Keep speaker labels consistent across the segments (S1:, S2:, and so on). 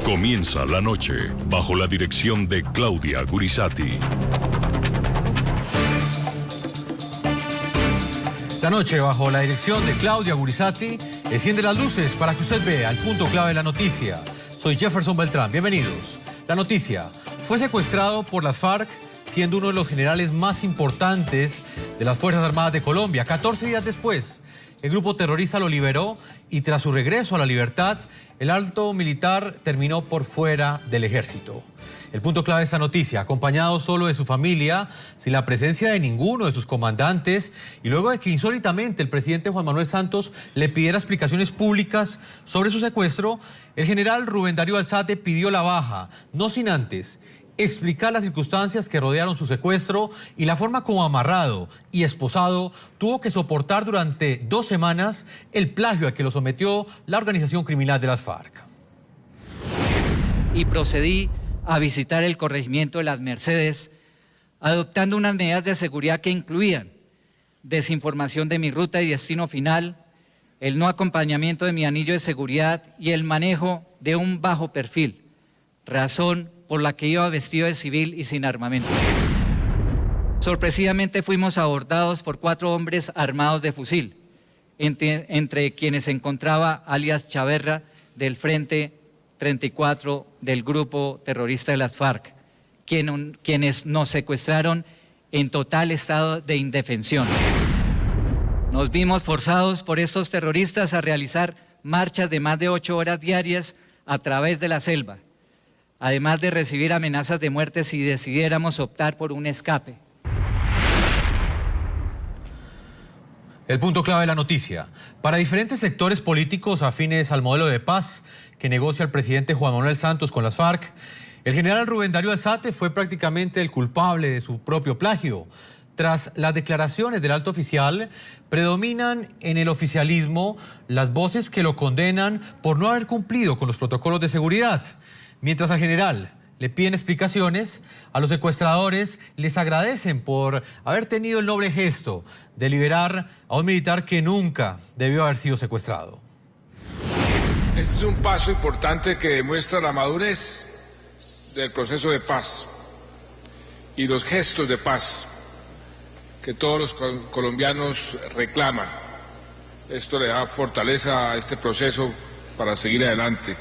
S1: Comienza la noche bajo la dirección de Claudia Gurizati.
S2: La noche bajo la dirección de Claudia Gurizati enciende las luces para que usted vea el punto clave de la noticia. Soy Jefferson Beltrán, bienvenidos. La noticia: fue secuestrado por las FARC, siendo uno de los generales más importantes de las Fuerzas Armadas de Colombia. 14 días después, el grupo terrorista lo liberó y tras su regreso a la libertad, el alto militar terminó por fuera del ejército. El punto clave de esta noticia: acompañado solo de su familia, sin la presencia de ninguno de sus comandantes, y luego de que insólitamente el presidente Juan Manuel Santos le pidiera explicaciones públicas sobre su secuestro, el general Rubén Darío Alzate pidió la baja, no sin antes explicar las circunstancias que rodearon su secuestro y la forma como amarrado y esposado tuvo que soportar durante 2 semanas el plagio al que lo sometió la organización criminal de las FARC.
S3: Y procedí a visitar el corregimiento de Las Mercedes, adoptando unas medidas de seguridad que incluían desinformación de mi ruta y destino final, el no acompañamiento de mi anillo de seguridad y el manejo de un bajo perfil, razón por la que iba vestido de civil y sin armamento. Sorpresivamente fuimos abordados por 4 hombres armados de fusil, entre quienes se encontraba alias Chaverra del Frente 34 del grupo terrorista de las FARC, quienes nos secuestraron en total estado de indefensión. Nos vimos forzados por estos terroristas a realizar marchas de más de 8 horas diarias a través de la selva, además de recibir amenazas de muerte si decidiéramos optar por un escape.
S2: El punto clave de la noticia: para diferentes sectores políticos afines al modelo de paz que negocia el presidente Juan Manuel Santos con las FARC, el general Rubén Darío Alzate fue prácticamente el culpable de su propio plagio. Tras las declaraciones del alto oficial, predominan en el oficialismo las voces que lo condenan por no haber cumplido con los protocolos de seguridad. Mientras al general le piden explicaciones, a los secuestradores les agradecen por haber tenido el noble gesto de liberar a un militar que nunca debió haber sido secuestrado.
S4: Este es un paso importante que demuestra la madurez del proceso de paz y los gestos de paz que todos los colombianos reclaman. Esto le da fortaleza a este proceso para seguir adelante.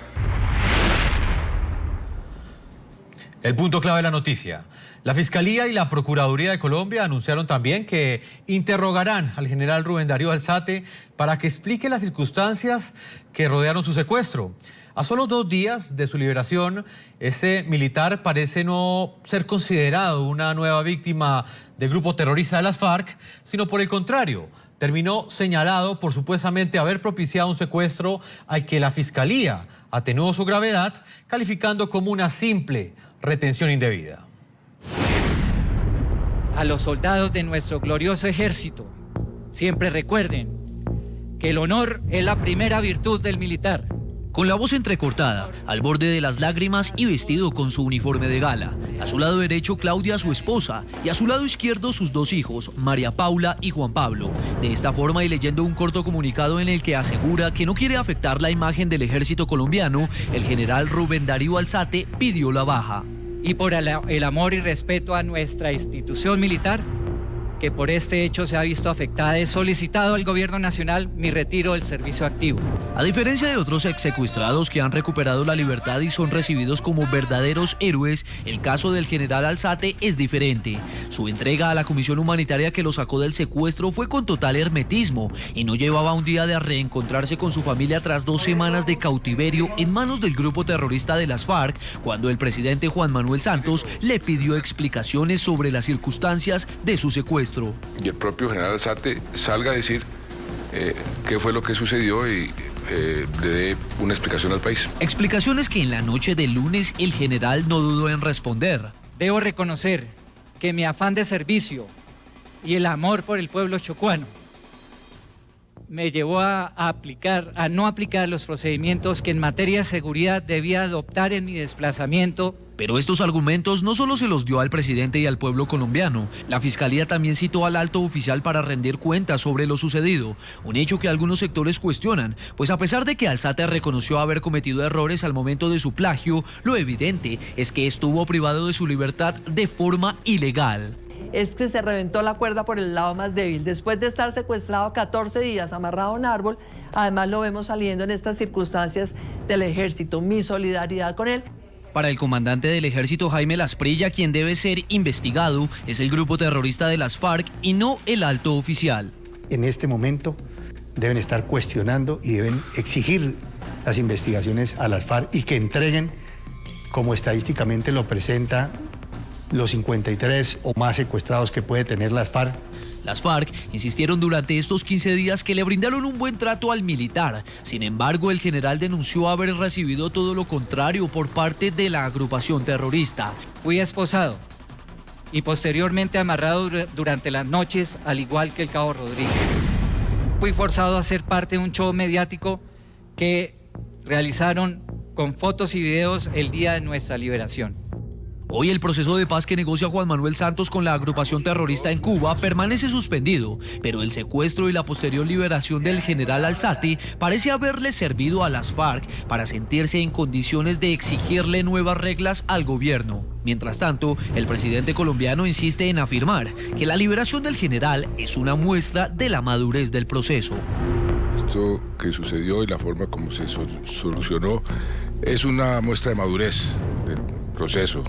S2: El punto clave de la noticia: la Fiscalía y la Procuraduría de Colombia anunciaron también que interrogarán al general Rubén Darío Alzate para que explique las circunstancias que rodearon su secuestro. A solo 2 días de su liberación, ese militar parece no ser considerado una nueva víctima del grupo terrorista de las FARC, sino por el contrario, terminó señalado por supuestamente haber propiciado un secuestro al que la Fiscalía atenuó su gravedad, calificando como una simple retención indebida.
S3: A los soldados de nuestro glorioso ejército, siempre recuerden que el honor es la primera virtud del militar.
S5: Con la voz entrecortada, al borde de las lágrimas y vestido con su uniforme de gala. A su lado derecho, Claudia, su esposa, y a su lado izquierdo, sus 2 hijos, María Paula y Juan Pablo. De esta forma, y leyendo un corto comunicado en el que asegura que no quiere afectar la imagen del ejército colombiano, el general Rubén Darío Alzate pidió la baja.
S3: Y por el amor y respeto a nuestra institución militar, que por este hecho se ha visto afectada, he solicitado al Gobierno Nacional mi retiro del servicio activo.
S5: A diferencia de otros exsecuestrados que han recuperado la libertad y son recibidos como verdaderos héroes, el caso del general Alzate es diferente. Su entrega a la comisión humanitaria que lo sacó del secuestro fue con total hermetismo y no llevaba un día de reencontrarse con su familia tras 2 semanas de cautiverio en manos del grupo terrorista de las FARC, cuando el presidente Juan Manuel Santos le pidió explicaciones sobre las circunstancias de su secuestro.
S4: Y el propio general Alzate salga a decir qué fue lo que sucedió y le dé una explicación al país.
S5: Explicaciones que en la noche del lunes el general no dudó en responder.
S3: Debo reconocer que mi afán de servicio y el amor por el pueblo chocuano me llevó a no aplicar los procedimientos que en materia de seguridad debía adoptar en mi desplazamiento
S5: Pero estos argumentos no solo se los dio al presidente y al pueblo colombiano. La Fiscalía también citó al alto oficial para rendir cuentas sobre lo sucedido, un hecho que algunos sectores cuestionan, pues a pesar de que Alzate reconoció haber cometido errores al momento de su plagio, lo evidente es que estuvo privado de su libertad de forma ilegal.
S6: Es que se reventó la cuerda por el lado más débil. Después de estar secuestrado 14 días amarrado a un árbol, además lo vemos saliendo en estas circunstancias del ejército. Mi solidaridad con él.
S5: Para el comandante del ejército Jaime Lasprilla, quien debe ser investigado es el grupo terrorista de las FARC y no el alto oficial.
S7: En este momento deben estar cuestionando y deben exigir las investigaciones a las FARC y que entreguen, como estadísticamente lo presenta, los 53 o más secuestrados que puede tener las FARC.
S5: Las FARC insistieron durante estos 15 días que le brindaron un buen trato al militar. Sin embargo, el general denunció haber recibido todo lo contrario por parte de la agrupación terrorista.
S3: Fui esposado y posteriormente amarrado durante las noches, al igual que el cabo Rodríguez. Fui forzado a ser parte de un show mediático que realizaron con fotos y videos el día de nuestra liberación.
S5: Hoy el proceso de paz que negocia Juan Manuel Santos con la agrupación terrorista en Cuba permanece suspendido, pero el secuestro y la posterior liberación del general Alzate parece haberle servido a las FARC para sentirse en condiciones de exigirle nuevas reglas al gobierno. Mientras tanto, el presidente colombiano insiste en afirmar que la liberación del general es una muestra de la madurez del proceso.
S4: Esto que sucedió y la forma como se solucionó es una muestra de madurez del proceso.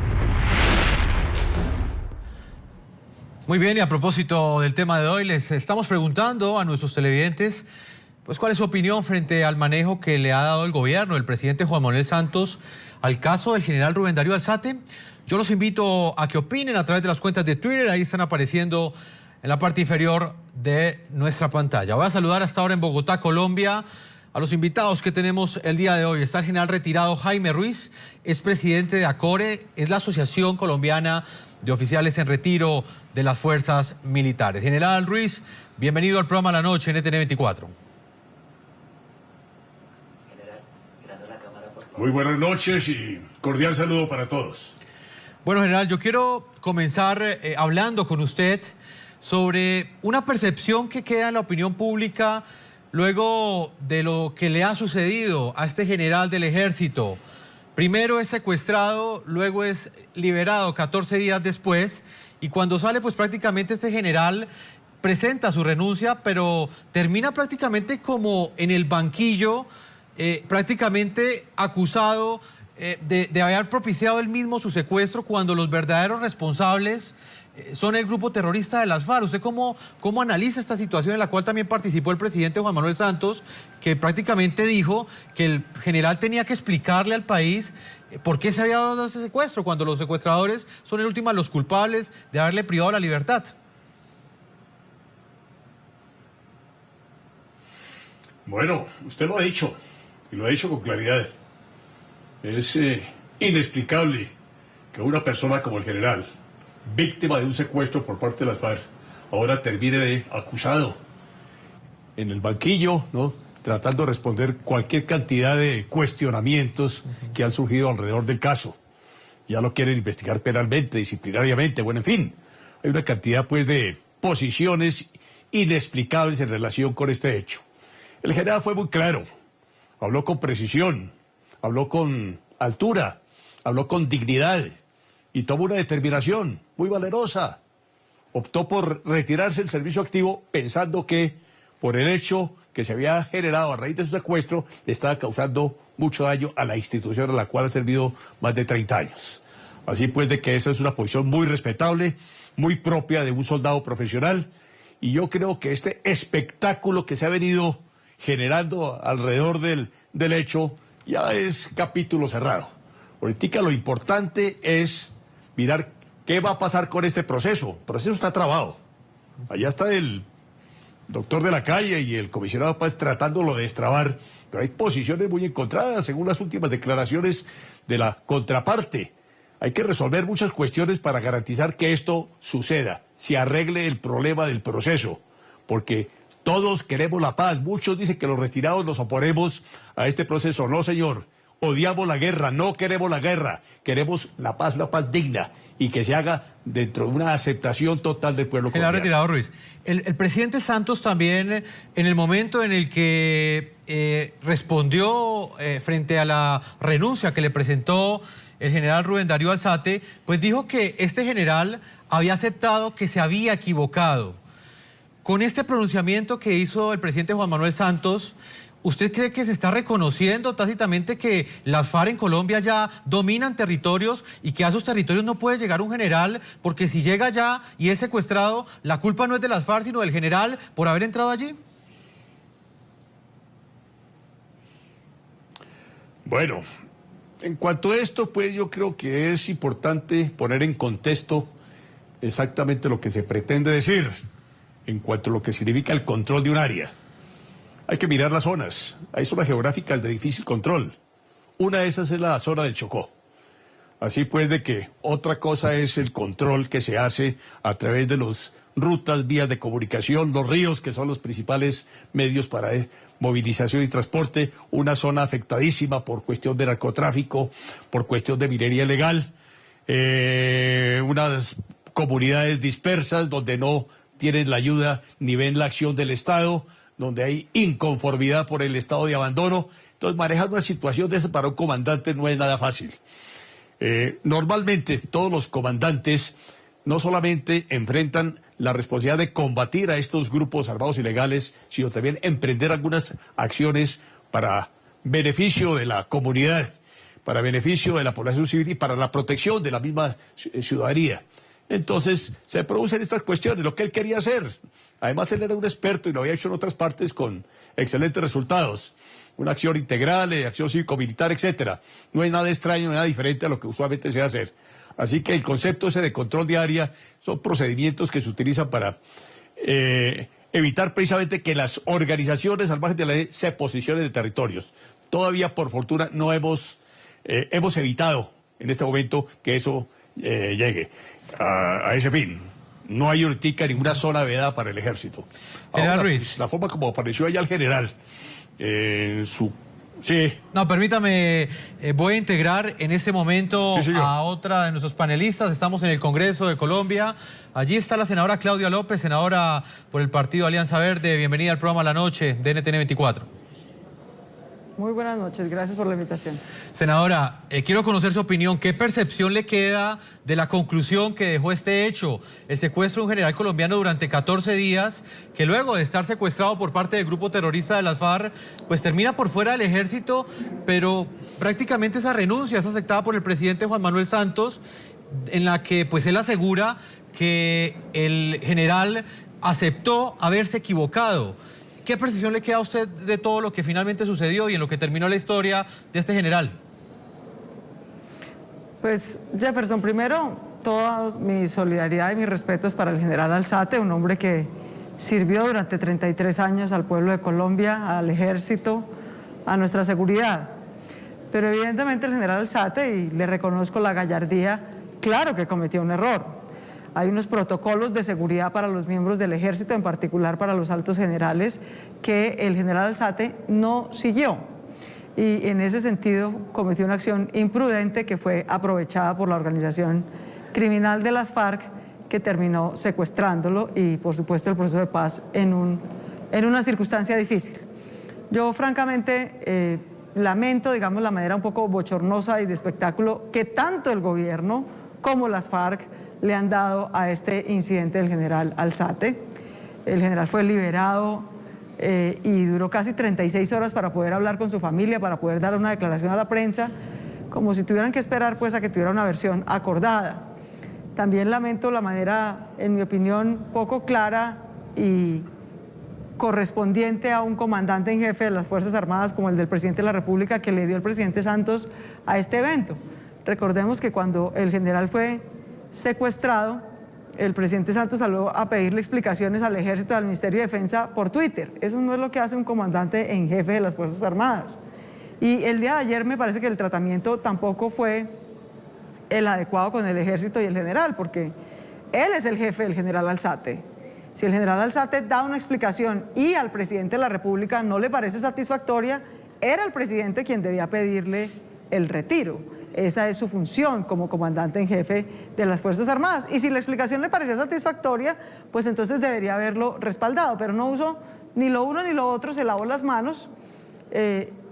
S2: Muy bien, y a propósito del tema de hoy, les estamos preguntando a nuestros televidentes pues cuál es su opinión frente al manejo que le ha dado el gobierno, el presidente Juan Manuel Santos, al caso del general Rubén Darío Alzate. Yo los invito a que opinen a través de las cuentas de Twitter, ahí están apareciendo en la parte inferior de nuestra pantalla. Voy a saludar hasta ahora en Bogotá, Colombia, a los invitados que tenemos el día de hoy. Está el general retirado Jaime Ruiz, es presidente de ACORE, es la Asociación Colombiana de Oficiales en Retiro de las Fuerzas Militares. General Ruiz, bienvenido al programa La Noche en NTN 24.
S8: Muy buenas noches y cordial saludo para todos.
S2: Bueno, general, yo quiero comenzar hablando con usted sobre una percepción que queda en la opinión pública luego de lo que le ha sucedido a este general del ejército. Primero es secuestrado, luego es liberado 14 días después, y cuando sale, pues prácticamente este general presenta su renuncia, pero termina prácticamente como en el banquillo, prácticamente acusado de haber propiciado él mismo su secuestro, cuando los verdaderos responsables son el grupo terrorista de las FARC. ¿Usted cómo analiza esta situación en la cual también participó el presidente Juan Manuel Santos, que prácticamente dijo que el general tenía que explicarle al país por qué se había dado ese secuestro, cuando los secuestradores son en última los culpables de haberle privado la libertad?
S8: Bueno, usted lo ha dicho, y lo ha dicho con claridad. Es inexplicable que una persona como el general, víctima de un secuestro por parte de las FARC, ahora termine de acusado en el banquillo, ¿no?, tratando de responder cualquier cantidad de cuestionamientos que han surgido alrededor del caso. Ya lo quieren investigar penalmente, disciplinariamente, bueno, en fin. Hay una cantidad, pues, de posiciones inexplicables en relación con este hecho. El general fue muy claro, habló con precisión, habló con altura, habló con dignidad y tomó una determinación muy valerosa. Optó por retirarse del servicio activo pensando que por el hecho que se había generado a raíz de su secuestro le estaba causando mucho daño a la institución a la cual ha servido más de 30 años. Así pues, de que esa es una posición muy respetable, muy propia de un soldado profesional, y yo creo que este espectáculo que se ha venido generando alrededor del hecho ya es capítulo cerrado. Ahorita lo importante es mirar qué va a pasar con este proceso. El proceso está trabado. Allá está el doctor de la calle y el comisionado de paz tratándolo de destrabar, pero hay posiciones muy encontradas según las últimas declaraciones de la contraparte. Hay que resolver muchas cuestiones para garantizar que esto suceda, se arregle el problema del proceso, porque todos queremos la paz. Muchos dicen que los retirados nos oponemos a este proceso. No, señor. odiamos la guerra, no queremos la guerra, queremos la paz digna y que se haga dentro de una aceptación total del pueblo colombiano.
S2: General Retirado Ruiz, el presidente Santos también, en el momento en el que respondió frente a la renuncia que le presentó el general Rubén Darío Alzate, pues dijo que este general había aceptado que se había equivocado. Con este pronunciamiento que hizo el presidente Juan Manuel Santos, ¿usted cree que se está reconociendo tácitamente que las FARC en Colombia ya dominan territorios y que a esos territorios no puede llegar un general? Porque si llega allá y es secuestrado, la culpa no es de las FARC, sino del general por haber entrado allí.
S8: Bueno, en cuanto a esto, pues yo creo que es importante poner en contexto exactamente lo que se pretende decir en cuanto a lo que significa el control de un área. Hay que mirar las zonas. Hay zonas geográficas de difícil control. Una de esas es la zona del Chocó. Así pues de que otra cosa es el control que se hace a través de las rutas, vías de comunicación, los ríos, que son los principales medios para movilización y transporte. Una zona afectadísima por cuestión de narcotráfico, por cuestión de minería ilegal. Unas comunidades dispersas donde no tienen la ayuda ni ven la acción del Estado, donde hay inconformidad por el estado de abandono. Entonces, manejar una situación de esa para un comandante no es nada fácil. Normalmente, todos los comandantes no solamente enfrentan la responsabilidad de combatir a estos grupos armados ilegales, sino también emprender algunas acciones para beneficio de la comunidad, para beneficio de la población civil y para la protección de la misma ciudadanía. Entonces, se producen estas cuestiones, lo que él quería hacer. Además, él era un experto y lo había hecho en otras partes con excelentes resultados. Una acción integral, acción cívico-militar, etcétera. No hay nada extraño, nada diferente a lo que usualmente se hace. Así que el concepto ese de control de área son procedimientos que se utilizan para evitar precisamente que las organizaciones al margen de la ley se posicionen de territorios. Todavía, por fortuna, no hemos evitado en este momento que eso llegue a ese fin. No hay ahorita ninguna zona vedada para el ejército.
S2: General
S8: Ahora,
S2: Ruiz.
S8: la forma como apareció allá el general, Sí.
S2: No, permítame, voy a integrar en este momento a otra de nuestros panelistas. Estamos en el Congreso de Colombia. Allí está la senadora Claudia López, senadora por el partido Alianza Verde. Bienvenida al programa La Noche de NTN 24.
S9: Muy buenas noches, gracias por la invitación.
S2: Senadora, quiero conocer su opinión. ¿Qué percepción le queda de la conclusión que dejó este hecho? El secuestro de un general colombiano durante 14 días, que luego de estar secuestrado por parte del grupo terrorista de las FARC, pues termina por fuera del ejército, pero prácticamente esa renuncia es aceptada por el presidente Juan Manuel Santos, en la que pues él asegura que el general aceptó haberse equivocado. ¿Qué percepción le queda a usted de todo lo que finalmente sucedió y en lo que terminó la historia de este general?
S9: Pues Jefferson, primero, toda mi solidaridad y mis respetos para el general Alzate, un hombre que sirvió durante 33 años al pueblo de Colombia, al ejército, a nuestra seguridad. Pero evidentemente el general Alzate, y le reconozco la gallardía, claro que cometió un error. Hay unos protocolos de seguridad para los miembros del ejército, en particular para los altos generales, que el general Alzate no siguió. Y en ese sentido cometió una acción imprudente que fue aprovechada por la organización criminal de las FARC, que terminó secuestrándolo y, por supuesto, el proceso de paz en una circunstancia difícil. Yo, francamente, lamento, digamos, la manera un poco bochornosa y de espectáculo que tanto el gobierno como las FARC le han dado a este incidente del general Alzate. El general fue liberado y duró casi 36 horas para poder hablar con su familia, para poder dar una declaración a la prensa, como si tuvieran que esperar pues a que tuviera una versión acordada. También lamento la manera, en mi opinión, poco clara y correspondiente a un comandante en jefe de las Fuerzas Armadas como el del presidente de la República que le dio el presidente Santos a este evento. Recordemos que cuando el general fue secuestrado, el presidente Santos salió a pedirle explicaciones al ejército y al Ministerio de Defensa por Twitter. Eso no es lo que hace un comandante en jefe de las Fuerzas Armadas. Y el día de ayer me parece que el tratamiento tampoco fue el adecuado con el ejército y el general, porque él es el jefe del general Alzate. Si el general Alzate da una explicación y al presidente de la República no le parece satisfactoria, era el presidente quien debía pedirle el retiro. Esa es su función como comandante en jefe de las Fuerzas Armadas. Y si la explicación le parecía satisfactoria, pues entonces debería haberlo respaldado, pero no usó ni lo uno ni lo otro, se lavó las manos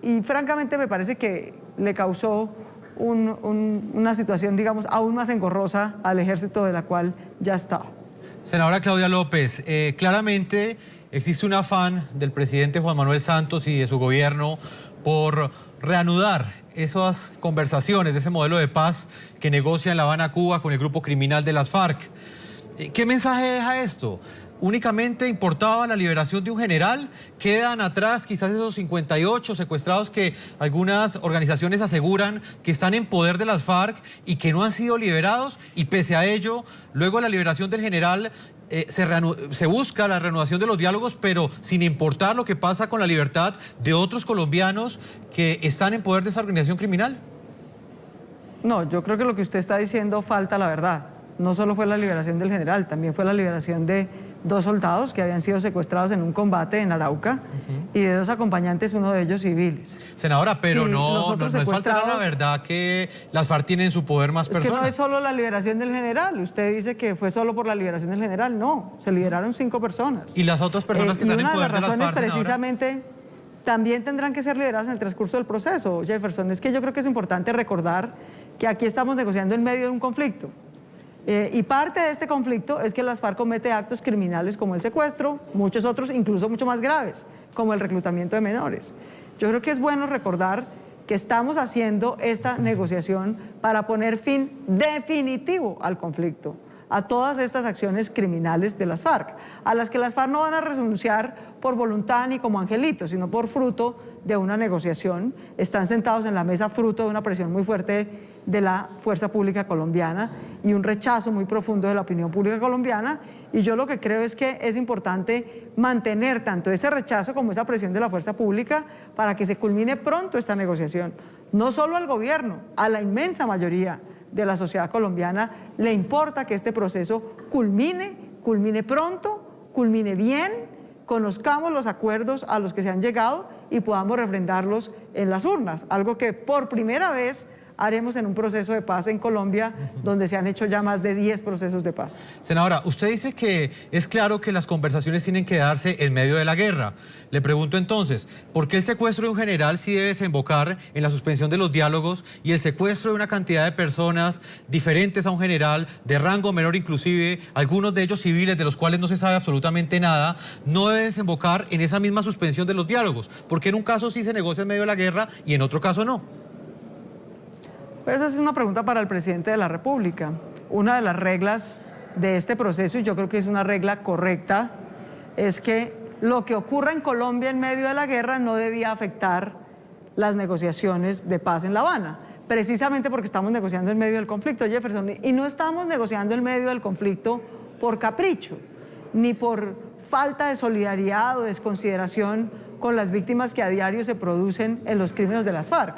S9: y francamente me parece que le causó una situación, digamos, aún más engorrosa al ejército de la cual ya estaba.
S2: Senadora Claudia López, claramente existe un afán del presidente Juan Manuel Santos y de su gobierno por reanudar esas conversaciones de ese modelo de paz que negocia en La Habana, Cuba, con el grupo criminal de las FARC. ¿Qué mensaje deja esto? ¿Únicamente importaba la liberación de un general? ¿Quedan atrás quizás esos 58 secuestrados que algunas organizaciones aseguran que están en poder de las FARC y que no han sido liberados? Y pese a ello, luego de la liberación del general, se busca la reanudación de los diálogos, pero sin importar lo que pasa con la libertad de otros colombianos que están en poder de esa organización criminal.
S9: No, yo creo que lo que usted está diciendo falta la verdad. No solo fue la liberación del general, también fue la liberación de 2 soldados que habían sido secuestrados en un combate en Arauca y de 2 acompañantes, uno de ellos civiles.
S2: Senadora, pero
S9: sí,
S2: no es falta la verdad que las FARC tienen en su poder más personas.
S9: Es que no es solo la liberación del general. Usted dice que fue solo por la liberación del general. No, se liberaron 5 personas.
S2: ¿Y las otras personas que están en poder de las FARC,
S9: senadora? Precisamente también tendrán que ser liberadas en el transcurso del proceso, Jefferson. Es que yo creo que es importante recordar que aquí estamos negociando en medio de un conflicto. Y parte de este conflicto es que las FARC comete actos criminales como el secuestro, muchos otros incluso mucho más graves, como el reclutamiento de menores. Yo creo que es bueno recordar que estamos haciendo esta negociación para poner fin definitivo al conflicto, a todas estas acciones criminales de las FARC, a las que las FARC no van a renunciar por voluntad ni como angelitos, sino por fruto de una negociación. Están sentados en la mesa fruto de una presión muy fuerte de la fuerza pública colombiana y un rechazo muy profundo de la opinión pública colombiana, y yo lo que creo es que es importante mantener tanto ese rechazo como esa presión de la fuerza pública para que se culmine pronto esta negociación. No solo al gobierno, a la inmensa mayoría de la sociedad colombiana le importa que este proceso culmine pronto, culmine bien, conozcamos los acuerdos a los que se han llegado y podamos refrendarlos en las urnas, algo que por primera vez haremos en un proceso de paz en Colombia, donde se han hecho ya más de 10 procesos de paz.
S2: Senadora, usted dice que es claro que las conversaciones tienen que darse en medio de la guerra. Le pregunto entonces, ¿por qué el secuestro de un general sí debe desembocar en la suspensión de los diálogos y el secuestro de una cantidad de personas diferentes a un general, de rango menor inclusive, algunos de ellos civiles de los cuales no se sabe absolutamente nada, no debe desembocar en esa misma suspensión de los diálogos? ¿Por qué en un caso sí se negocia en medio de la guerra y en otro caso no?
S9: Pues esa es una pregunta para el presidente de la República. Una de las reglas de este proceso, y yo creo que es una regla correcta, es que lo que ocurra en Colombia en medio de la guerra no debía afectar las negociaciones de paz en La Habana, precisamente porque estamos negociando en medio del conflicto, Jefferson, y no estamos negociando en medio del conflicto por capricho, ni por falta de solidaridad o desconsideración con las víctimas que a diario se producen en los crímenes de las FARC.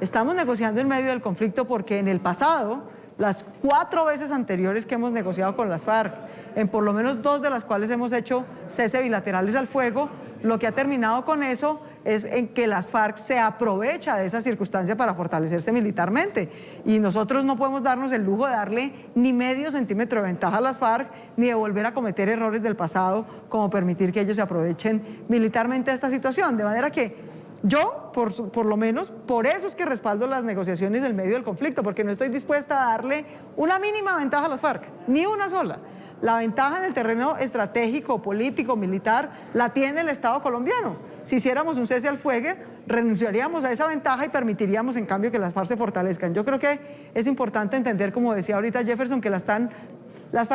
S9: Estamos negociando en medio del conflicto porque en el pasado, las 4 veces anteriores que hemos negociado con las FARC, en por lo menos 2 de las cuales hemos hecho cese bilaterales al fuego, lo que ha terminado con eso es en que las FARC se aprovecha de esa circunstancia para fortalecerse militarmente. Y nosotros no podemos darnos el lujo de darle ni medio centímetro de ventaja a las FARC, ni de volver a cometer errores del pasado, como permitir que ellos se aprovechen militarmente de esta situación. De manera que yo, por lo menos, por eso es que respaldo las negociaciones en medio del conflicto, porque no estoy dispuesta a darle una mínima ventaja a las FARC, ni una sola. La ventaja en el terreno estratégico, político, militar, la tiene el Estado colombiano. Si hiciéramos un cese al fuego, renunciaríamos a esa ventaja y permitiríamos, en cambio, que las FARC se fortalezcan. Yo creo que es importante entender, como decía ahorita Jefferson, que las FARC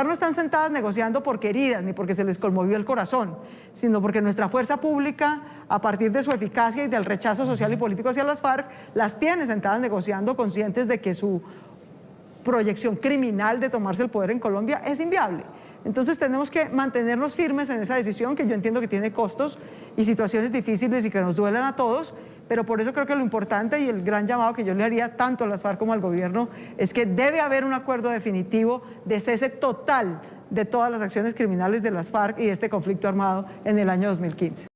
S9: no están sentadas negociando por queridas ni porque se les conmovió el corazón, sino porque nuestra fuerza pública, a partir de su eficacia y del rechazo social y político hacia las FARC, las tiene sentadas negociando, conscientes de que su proyección criminal de tomarse el poder en Colombia es inviable. Entonces tenemos que mantenernos firmes en esa decisión, que yo entiendo que tiene costos y situaciones difíciles y que nos duelen a todos, pero por eso creo que lo importante y el gran llamado que yo le haría tanto a las FARC como al gobierno es que debe haber un acuerdo definitivo de cese total de todas las acciones criminales de las FARC y de este conflicto armado en el año 2015.